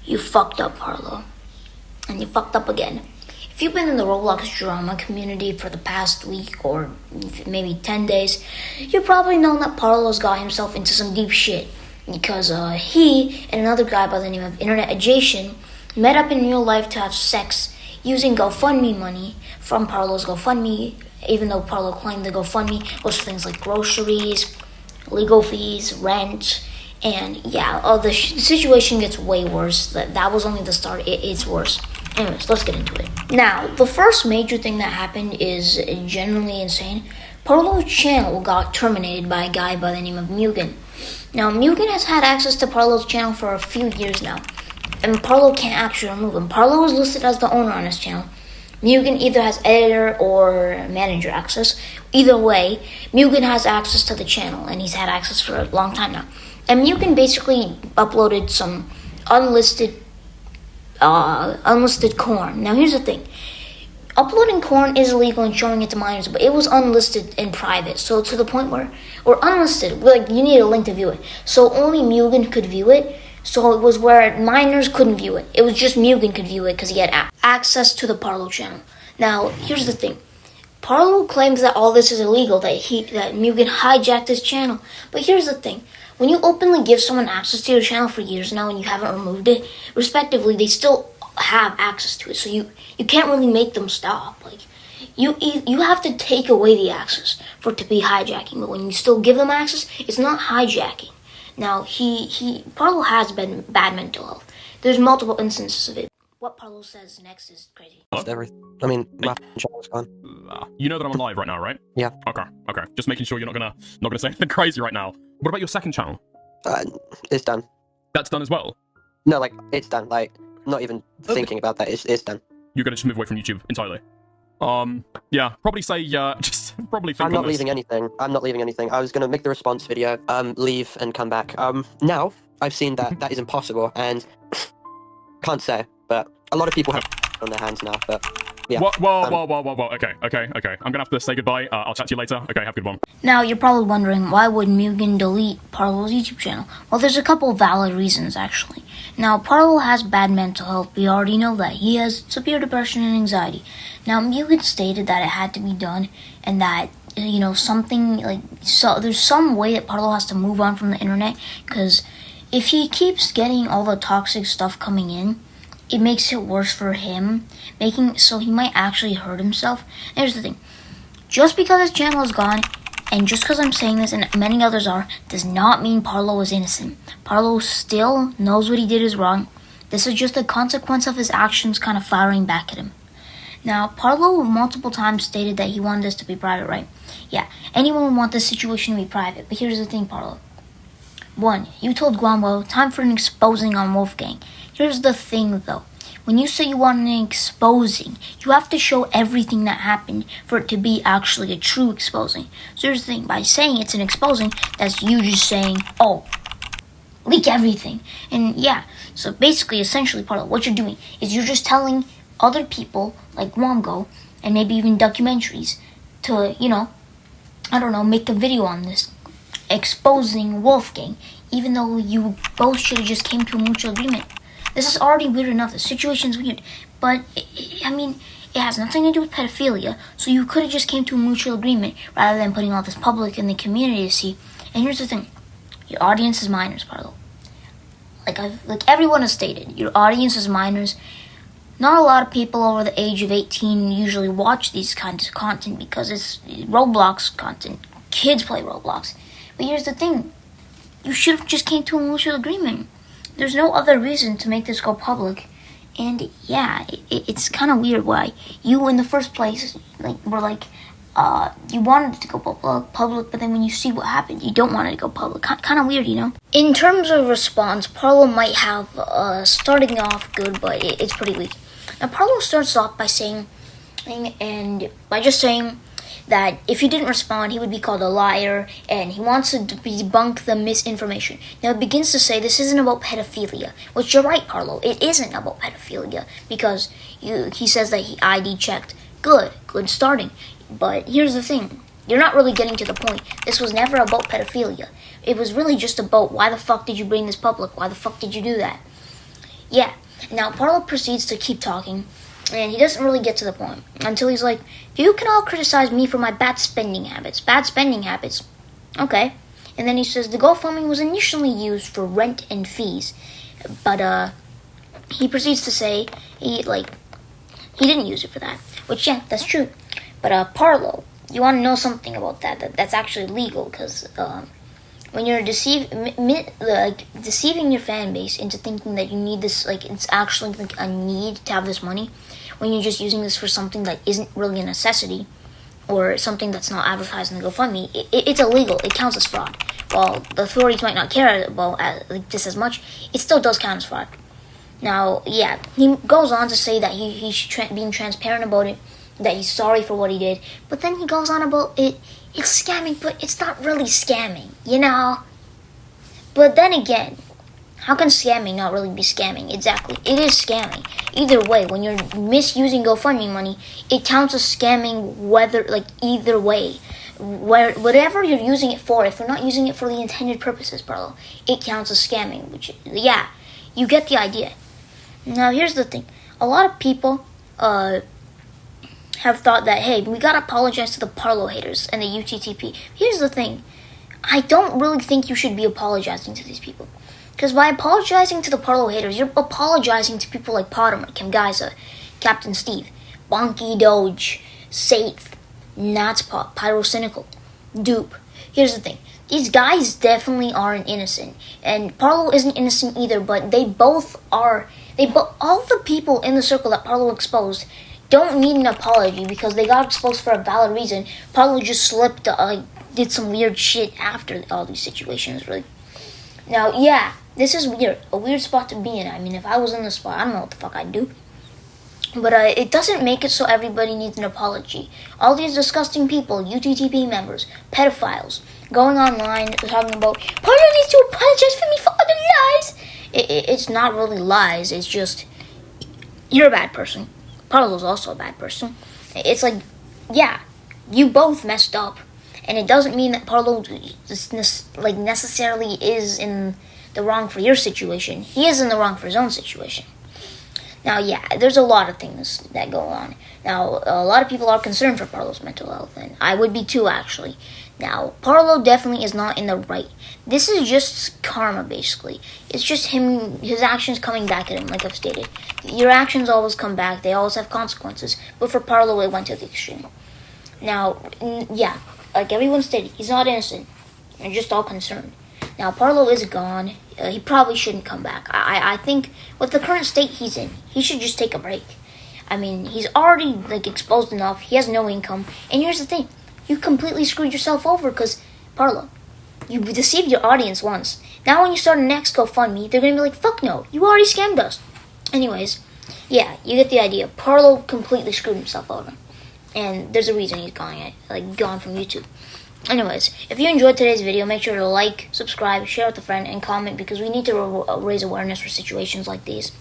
You fucked up, Parlo. And you fucked up again. If you've been in the Roblox drama community for the past week or maybe 10 days, you've probably known that Parlo's got himself into some deep shit. Because he and another guy by the name of Internet Adjtion met up in real life to have sex using GoFundMe money from Parlo's GoFundMe, even though Parlo claimed the GoFundMe was for things like groceries, legal fees, rent, and yeah, the situation gets way worse. That was only the start. It's worse. Anyways, let's get into it. Now, the first major thing that happened is generally insane. Parlo's channel got terminated by a guy by the name of Mugen. Now, Mugen has had access to Parlo's channel for a few years now, and Parlo can't actually remove him. Parlo is listed as the owner on his channel. Mugen either has editor or manager access. Either way, Mugen has access to the channel, and he's had access for a long time now. And Mugen basically uploaded some unlisted corn. Now, here's the thing. Uploading corn is illegal and showing it to minors, but it was unlisted in private. So to the point where, or unlisted, like you need a link to view it. So only Mugen could view it. So it was where minors couldn't view it. It was just Mugen could view it because he had access to the Parlo channel. Now, here's the thing. Parlo claims that all this is illegal, that Mugen hijacked his channel. But here's the thing. When you openly give someone access to your channel for years now and you haven't removed it, respectively, they still have access to it. So you can't really make them stop. Like you have to take away the access for it to be hijacking. But when you still give them access, it's not hijacking. Now, Parlo has bad mental health. There's multiple instances of it. What Parlo says next is crazy. My channel's gone. You know that I'm on live right now, right? Yeah. Okay. Just making sure you're not gonna say anything crazy right now. What about your second channel? It's done. That's done as well? No, like, it's done. Like, not even thinking about that. It's done. You're gonna just move away from YouTube entirely? Yeah, probably say, just probably think I'm not leaving anything. I was gonna make the response video, leave and come back. Now, I've seen that that is impossible, and can't say, but a lot of people have on their hands now, but yeah. Whoa. Okay. I'm gonna have to say goodbye. I'll chat to you later. Okay, have a good one. Now, you're probably wondering, why would Mugen delete Parlo's YouTube channel? Well, there's a couple of valid reasons, actually. Now, Parlo has bad mental health. We already know that. He has severe depression and anxiety. Now, Mugen stated that it had to be done, and that, you know, something, like, so there's some way that Parlo has to move on from the internet, because if he keeps getting all the toxic stuff coming in, it makes it worse for him, so he might actually hurt himself. And here's the thing. Just because his channel is gone, and just because I'm saying this and many others are, does not mean Parlo is innocent. Parlo still knows what he did is wrong. This is just a consequence of his actions kind of firing back at him. Now, Parlo multiple times stated that he wanted this to be private, right? Yeah, anyone would want this situation to be private, but here's the thing, Parlo. 1. You told Guambo, time for an exposing on Wolfgang. Here's the thing, though. When you say you want an exposing, you have to show everything that happened for it to be actually a true exposing. So here's the thing. By saying it's an exposing, that's you just saying, oh, leak everything. And yeah, so basically, essentially, part of what you're doing is you're just telling other people, like Womgo, and maybe even documentaries, to, you know, I don't know, make a video on this, exposing Wolfgang, even though you both should have just came to a mutual agreement. This is already weird enough. The situation's weird. But, I mean, it has nothing to do with pedophilia, so you could have just came to a mutual agreement rather than putting all this public in the community to see. And here's the thing. Your audience is minors, Parlo. Like everyone has stated, your audience is minors. Not a lot of people over the age of 18 usually watch these kinds of content because it's Roblox content. Kids play Roblox. But here's the thing. You should have just came to a mutual agreement. There's no other reason to make this go public. And yeah, it's kind of weird why you in the first place were you wanted it to go public, but then when you see what happened, you don't want it to go public. Kind of weird, you know? In terms of response, Parlo might have starting off good, but it's pretty weak. Now, Parlo starts off by saying that if he didn't respond, he would be called a liar, and he wants to debunk the misinformation. Now, it begins to say this isn't about pedophilia, which you're right, Parlo. It isn't about pedophilia, because he says that he ID checked. Good starting. But here's the thing. You're not really getting to the point. This was never about pedophilia. It was really just about why the fuck did you bring this public? Why the fuck did you do that? Yeah. Now, Parlo proceeds to keep talking, and he doesn't really get to the point until he's like, you can all criticize me for my bad spending habits. Bad spending habits. Okay. And then he says, the GoFundMe was initially used for rent and fees, but, he proceeds to say he didn't use it for that. Which, yeah, that's true. But, Parlo, you want to know something about that's actually legal, because, when you're deceiving your fan base into thinking that you need this, like, it's actually like a need to have this money, when you're just using this for something that isn't really a necessity, or something that's not advertised in the GoFundMe, it's illegal. It counts as fraud. While the authorities might not care about this as much, it still does count as fraud. Now, yeah, he goes on to say that he's being transparent about it, that he's sorry for what he did, but then he goes on about it's scamming, but it's not really scamming, you know? But then again, how can scamming not really be scamming? Exactly, it is scamming. Either way, when you're misusing GoFundMe money, it counts as scamming either way. Whatever you're using it for, if you're not using it for the intended purposes, Parlo, it counts as scamming, which, yeah, you get the idea. Now, here's the thing. A lot of people, have thought that, hey, we gotta apologize to the Parlo haters and the UTTP. Here's the thing. I don't really think you should be apologizing to these people. Because by apologizing to the Parlo haters, you're apologizing to people like Potemer, kamguyza, Captain Steve, bonkiedoge, Safe, Natspot, Pyrocynical, Dupe. Here's the thing. These guys definitely aren't innocent. And Parlo isn't innocent either, but they both are. All the people in the circle that Parlo exposed don't need an apology because they got exposed for a valid reason. Parlo just slipped, did some weird shit after all these situations, really. Now, yeah, this is weird. A weird spot to be in. I mean, if I was in this spot, I don't know what the fuck I'd do. But it doesn't make it so everybody needs an apology. All these disgusting people, UTTP members, pedophiles, going online talking about, Parlo needs to apologize for me for all the lies. It's not really lies. It's just, you're a bad person. Parlo's also a bad person. It's like, yeah, you both messed up. And it doesn't mean that Parlo necessarily is in the wrong for your situation. He is in the wrong for his own situation. Now, yeah, there's a lot of things that go on. Now, a lot of people are concerned for Parlo's mental health, and I would be too, actually. Now, Parlo definitely is not in the right. This is just karma, basically. It's just his actions coming back at him, like I've stated. Your actions always come back. They always have consequences. But for Parlo, it went to the extreme. Now, yeah, like everyone stated, he's not innocent. They're just all concerned. Now, Parlo is gone. He probably shouldn't come back. I think with the current state he's in, he should just take a break. I mean, he's already, exposed enough. He has no income. And here's the thing. You completely screwed yourself over because, Parlo, you deceived your audience once. Now when you start a next GoFundMe, they're going to be like, fuck no, you already scammed us. Anyways, yeah, you get the idea. Parlo completely screwed himself over. And there's a reason he's gone from YouTube. Anyways, if you enjoyed today's video, make sure to like, subscribe, share with a friend, and comment because we need to raise awareness for situations like these.